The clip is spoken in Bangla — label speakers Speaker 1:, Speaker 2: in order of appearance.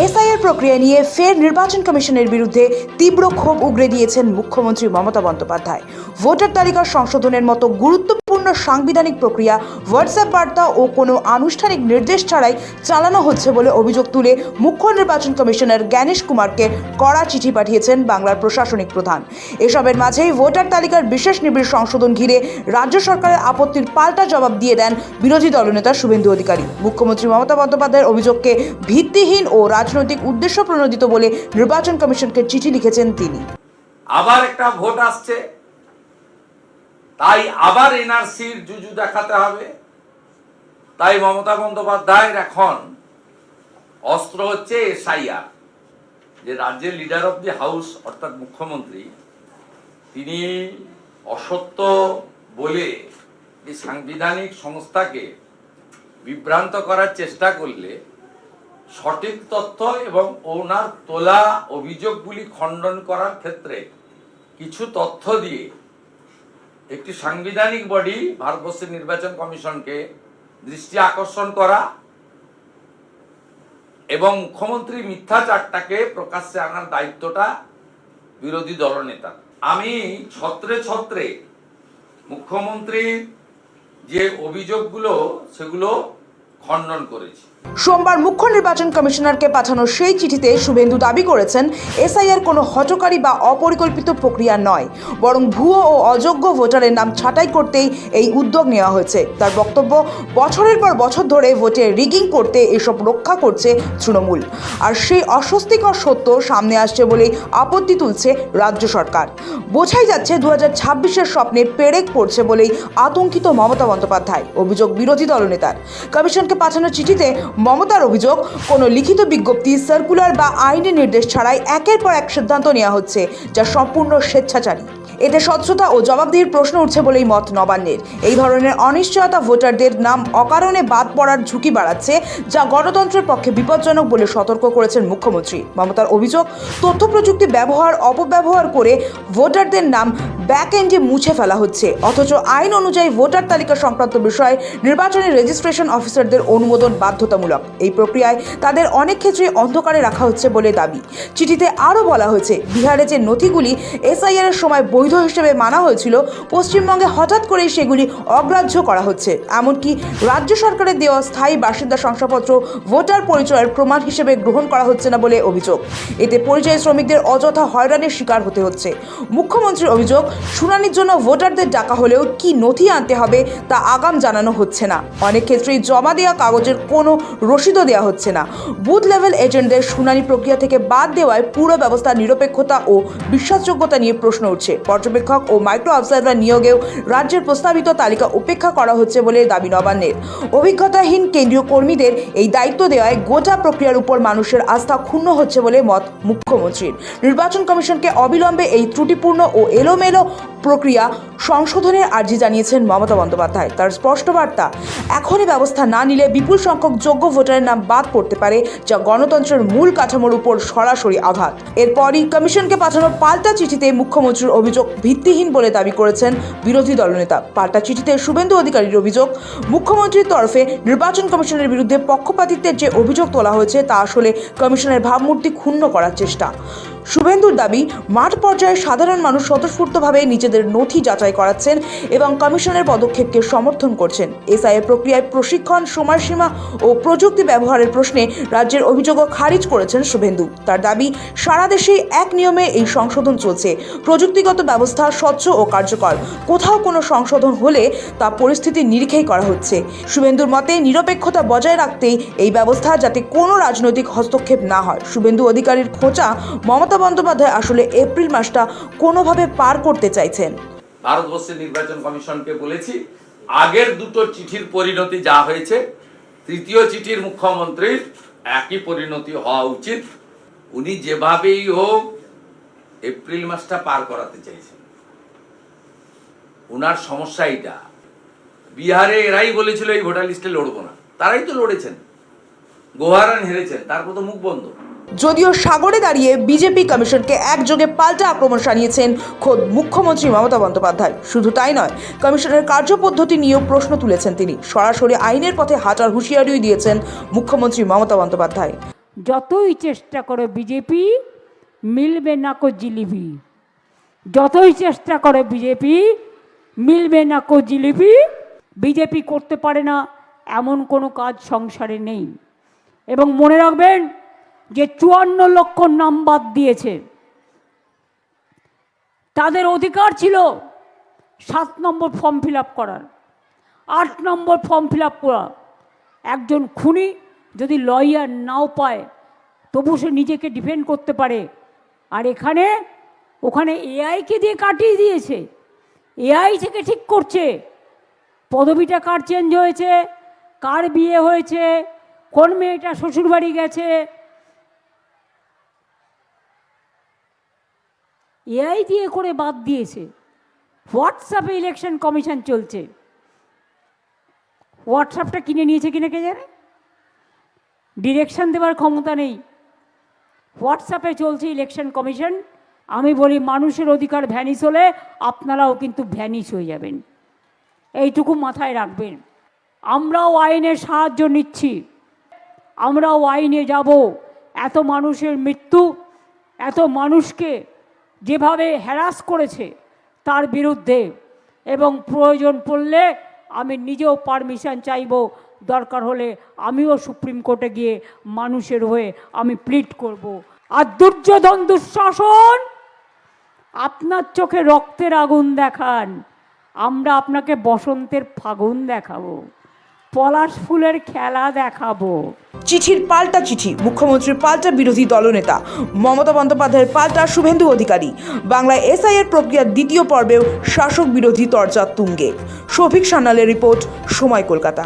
Speaker 1: এসআইআর প্রক্রিয়া নিয়ে ফের নির্বাচন কমিশনের বিরুদ্ধে তীব্র ক্ষোভ উগরে দিয়েছেন মুখ্যমন্ত্রী মমতা বন্দ্যোপাধ্যায়। ভোটার তালিকা সংশোধনের মতো গুরুত্বপূর্ণ সাংবিধানিক প্রক্রিয়া হোয়াটসঅ্যাপ বার্তা ও কোনো আনুষ্ঠানিক নির্দেশ ছাড়াই চালানো হচ্ছে বলে অভিযোগ তুলে মুখ্য নির্বাচন কমিশনার জ্ঞানেশ কুমারকে কড়া চিঠি পাঠিয়েছেন বাংলার প্রশাসনিক প্রধান। এসবের মাঝেই ভোটার তালিকার বিশেষ নিবিড় সংশোধন ঘিরে রাজ্য সরকারের আপত্তির পাল্টা জবাব দিয়ে দেন বিরোধী দলনেতা শুভেন্দু অধিকারী। মুখ্যমন্ত্রী মমতা বন্দ্যোপাধ্যায়ের অভিযোগকে ভিত্তিহীন ও রাজনৈতিক উদ্দেশ্য প্রণোদিত বলে নির্বাচন কমিশনকে চিঠি লিখেছেন তিনি।
Speaker 2: আবার একটা ভোট আসছে, তাই আবার এনআরসির জুজু দেখাতে হবে। তাই মমতা বন্দ্যোপাধ্যায়ের এখন অস্ত্র হচ্ছে এসআইআর। যে রাজ্যের লিডার অফ দি হাউস অর্থাৎ মুখ্যমন্ত্রী, তিনি অসত্য বলে এই সাংবিধানিক সংস্থাকে বিভ্রান্ত করার চেষ্টা করলে সঠিক তথ্য এবং ওনার তোলা অভিযোগগুলি খণ্ডন করার ক্ষেত্রে কিছু তথ্য দিয়ে একটি সাংবিধানিক বডি ভারতবর্ষের নির্বাচন কমিশনকে দৃষ্টি আকর্ষণ করা এবং মুখ্যমন্ত্রী মিথ্যাচারটাকে প্রকাশ্যে আনার দায়িত্বটা বিরোধী দলনেতা। আমি ছত্রে ছত্রে মুখ্যমন্ত্রীর যে অভিযোগগুলো সেগুলো খণ্ডন করেছি।
Speaker 1: সোমবার মুখ্য নির্বাচন কমিশনারকে পাঠানো সেই চিঠিতে শুভেন্দু দাবি করেছেন এসআইআর কোনো হঠকারী বা অপরিকল্পিত প্রক্রিয়া নয়, বরং ভুয়ো ও অযোগ্য ভোটারের নাম ছাঁটাই করতেই এই উদ্যোগ নেওয়া হয়েছে। তার বক্তব্য, বছরের পর বছর ধরে ভোটে রিগিং করতে এসব রক্ষা করছে তৃণমূল, আর সেই অস্বস্তিকর সত্য সামনে আসছে বলেই আপত্তি তুলছে রাজ্য সরকার। বোঝাই যাচ্ছে 2026-এর স্বপ্নে পেরেক পড়ছে বলেই আতঙ্কিত মমতা বন্দ্যোপাধ্যায়। অভিযোগ বিরোধী দলনেতার। কমিশনকে পাঠানো চিঠিতে মমতার অভিযোগ, কোনো লিখিত বিজ্ঞপ্তি, সার্কুলার বা আইনি নির্দেশ ছাড়াই একের পর এক সিদ্ধান্ত নেওয়া হচ্ছে, যা সম্পূর্ণ স্বেচ্ছাচারী। এতে স্বচ্ছতা ও জবাবদিহির প্রশ্ন উঠছে বলেই মত নবান্নের। এই ধরনের অনিশ্চয়তা ভোটারদের নাম অকারণে বাদ পড়ার ঝুঁকি বাড়াচ্ছে, যা গণতন্ত্রের পক্ষে বিপজ্জনক বলে সতর্ক করেছেন মুখ্যমন্ত্রী। মমতার অভিযোগ, তথ্য প্রযুক্তি ব্যবহার অপব্যবহার করে ভোটারদের নাম ব্যাক এন্ডে মুছে ফেলা হচ্ছে, অথচ আইন অনুযায়ী ভোটার তালিকা সংক্রান্ত বিষয়ে নির্বাচনী রেজিস্ট্রেশন অফিসারদের অনুমোদন বাধ্যতামূলক। এই প্রক্রিয়ায় তাদের অনেক ক্ষেত্রে অন্ধকারে রাখা হচ্ছে বলে দাবি। চিঠিতে আরও বলা হয়েছে, বিহারে যে নথিগুলি এসআইআর এর সময় বৈধ হিসেবে মানা হয়েছিল, পশ্চিমবঙ্গে হঠাৎ করেই সেগুলি অগ্রাহ্য করা হচ্ছে। এমনকি রাজ্য সরকারের দেওয়া স্থায়ী বাসিন্দা শংসাপত্র ভোটার পরিচয়ের প্রমাণ হিসেবে গ্রহণ করা হচ্ছে না বলে অভিযোগ। এতে পরিযায়ী শ্রমিকদের অযথা হয়রানির শিকার হতে হচ্ছে। মুখ্যমন্ত্রীর অভিযোগ, শুনানির জন্য ভোটারদের ডাকা হলেও কি নথি আনতে হবে তা আগাম জানানো হচ্ছে না। অনেক ক্ষেত্রেই জমা দেওয়া কাগজের কোনো রসিদও দেওয়া হচ্ছে না। বুথ লেভেল এজেন্টদের শুনানি প্রক্রিয়া থেকে বাদ দেওয়ায় পুরো ব্যবস্থার নিরপেক্ষতা ও বিশ্বাসযোগ্যতা নিয়ে প্রশ্ন উঠছে। পর্যবেক্ষক ও মাইক্রো অবজারভার নিয়োগেও রাজ্যের প্রস্তাবিত তালিকা উপেক্ষা করা হচ্ছে বলে দাবি নবান্নের। অভিজ্ঞতাহীন কেন্দ্রীয় কর্মীদের এই দায়িত্ব দেওয়ায় গোটা প্রক্রিয়ার উপর মানুষের আস্থা ক্ষুণ্ণ হচ্ছে বলে মত মুখ্যমন্ত্রীর। নির্বাচন কমিশনকে অবিলম্বে এই ত্রুটিপূর্ণ ও এলোমেলো প্রক্রিয়া সংশোধনের আর্জি জানিয়েছেন মমতা বন্দ্যোপাধ্যায়। তার স্পষ্ট বার্তা, এখনই ব্যবস্থা না নিলে বিপুল সংখ্যক যোগ্য ভোটারের নাম বাদ পড়তে পারে, যা গণতন্ত্রের মূল কাঠামোর উপর সরাসরি আঘাত। এরপরই কমিশনকে পাঠানো পাল্টা চিঠিতে মুখ্যমন্ত্রীর অভিযোগ ভিত্তিহীন বলে দাবি করেছেন বিরোধী দলনেতা। পাল্টা চিঠিতে শুভেন্দু অধিকারীর অভিযোগ, মুখ্যমন্ত্রীর তরফে নির্বাচন কমিশনের বিরুদ্ধে পক্ষপাতিত্বের যে অভিযোগ তোলা হয়েছে তা আসলে কমিশনের ভাবমূর্তি ক্ষুণ্ণ করার চেষ্টা। শুভেন্দুর দাবি, মাঠ পর্যায়ে সাধারণ মানুষ স্বতঃস্ফূর্তভাবে নিজেদের নথি যাচাই করাচ্ছেন এবং কমিশনের পদক্ষেপকে সমর্থন করছেন। এসআইআর প্রক্রিয়ায় প্রশিক্ষণ, সময়সীমা ও প্রযুক্তি ব্যবহারের প্রশ্নে রাজ্যের অভিযোগও খারিজ করেছেন শুভেন্দু। তার দাবি, সারা দেশেই এক নিয়মে এই সংশোধন চলছে, প্রযুক্তিগত ব্যবস্থা স্বচ্ছ ও কার্যকর। কোথাও কোনো সংশোধন হলে তা পরিস্থিতির নিরিখেই করা হচ্ছে। শুভেন্দুর মতে, নিরপেক্ষতা বজায় রাখতেই এই ব্যবস্থা, যাতে কোনো রাজনৈতিক হস্তক্ষেপ না হয়। শুভেন্দু অধিকারীর খোঁচা, মমতা বন্দ্যোপাধ্যায় আসলে এপ্রিল মাসটা কোনোভাবে পার করতে চাইছেন।
Speaker 2: ভারতবর্ষের নির্বাচন কমিশনকে বলেছি, আগের দুটো চিঠির পরিণতি যা হয়েছে, তৃতীয় চিঠির মুখ্যমন্ত্রীর একই পরিণতি হওয়া উচিত। উনি যেভাবেই হোক এপ্রিল মাসটা পার করাতে চাইছেন। উনার সমস্যা এইটা, বিহারে এরাই বলেছিল এই ভোটার লিস্টে লড়বো না, তারাই তো লড়েছেন, গোহারান হেরেছেন, তারপর তো মুখ বন্ধ।
Speaker 1: যদিও সাগরে দাঁড়িয়ে বিজেপি কমিশনকে একযোগে পাল্টা আক্রমণ শানিয়েছেন খোদ মুখ্যমন্ত্রী মমতা বন্দ্যোপাধ্যায়। শুধু তাই নয়, কমিশনের কার্যপদ্ধতি নিয়েও প্রশ্ন তুলেছেন তিনি। সরাসরি আইনের পথে হাঁটার হুঁশিয়ারিও দিয়েছেন মুখ্যমন্ত্রী মমতা বন্দ্যোপাধ্যায়।
Speaker 3: যতই চেষ্টা করে বিজেপি মিলবে না কো জিলিপি, যতই চেষ্টা করে বিজেপি মিলবে না কো জিলিপি। বিজেপি করতে পারে না এমন কোনো কাজ সংসারে নেই। এবং মনে রাখবেন যে 54 লক্ষ নাম বাদ দিয়েছে, তাদের অধিকার ছিল 7 নম্বর ফর্ম ফিল আপ করার, 8 নম্বর ফর্ম ফিল আপ করা। একজন খুনি যদি লয়ার নাও পায় তবু সে নিজেকে ডিফেন্ড করতে পারে। আর ওখানে এআইকে দিয়ে কাটিয়ে দিয়েছে, এআই থেকে ঠিক করছে পদবিটা কার চেঞ্জ হয়েছে, কার বিয়ে হয়েছে, কোন মেয়েটা শ্বশুরবাড়ি গেছে, এআই দিয়ে করে বাদ দিয়েছে। হোয়াটসঅ্যাপে ইলেকশন কমিশন চলছে, হোয়াটসঅ্যাপটা কিনে নিয়েছে কিনা কে জানে, ডিরেকশন দেওয়ার ক্ষমতা নেই। হোয়াটসঅ্যাপে চলছে ইলেকশন কমিশন। আমি বলি মানুষের অধিকার ভ্যানিশ হলে আপনারাও কিন্তু ভ্যানিশ হয়ে যাবেন, এইটুকু মাথায় রাখবেন। আমরাও আইনের সাহায্য নিচ্ছি, আমরাও আইনে যাব। এত মানুষের মৃত্যু, এত মানুষকে যেভাবে হ্যারাস করেছে তার বিরুদ্ধে, এবং প্রয়োজন পড়লে আমি নিজেও পারমিশন চাইব, দরকার হলে আমিও সুপ্রিম কোর্টে গিয়ে মানুষের হয়ে আমি প্লিড করব। আর দুর্যোধন দুঃশাসন আপনার চোখে রক্তের আগুন দেখান, আমরা আপনাকে বসন্তের ফাগুন দেখাবো, পলাশ ফুলের খেলা দেখাবো।
Speaker 1: চিঠির পাল্টা চিঠি, মুখ্যমন্ত্রীর পাল্টা বিরোধী দলনেতা, মমতা বন্দ্যোপাধ্যায়ের পাল্টা শুভেন্দু অধিকারী। বাংলায় এসআইআর প্রক্রিয়ার দ্বিতীয় পর্বেও শাসক বিরোধী তরজা তুঙ্গে। শফিক সান্যালের রিপোর্ট, সময় কলকাতা।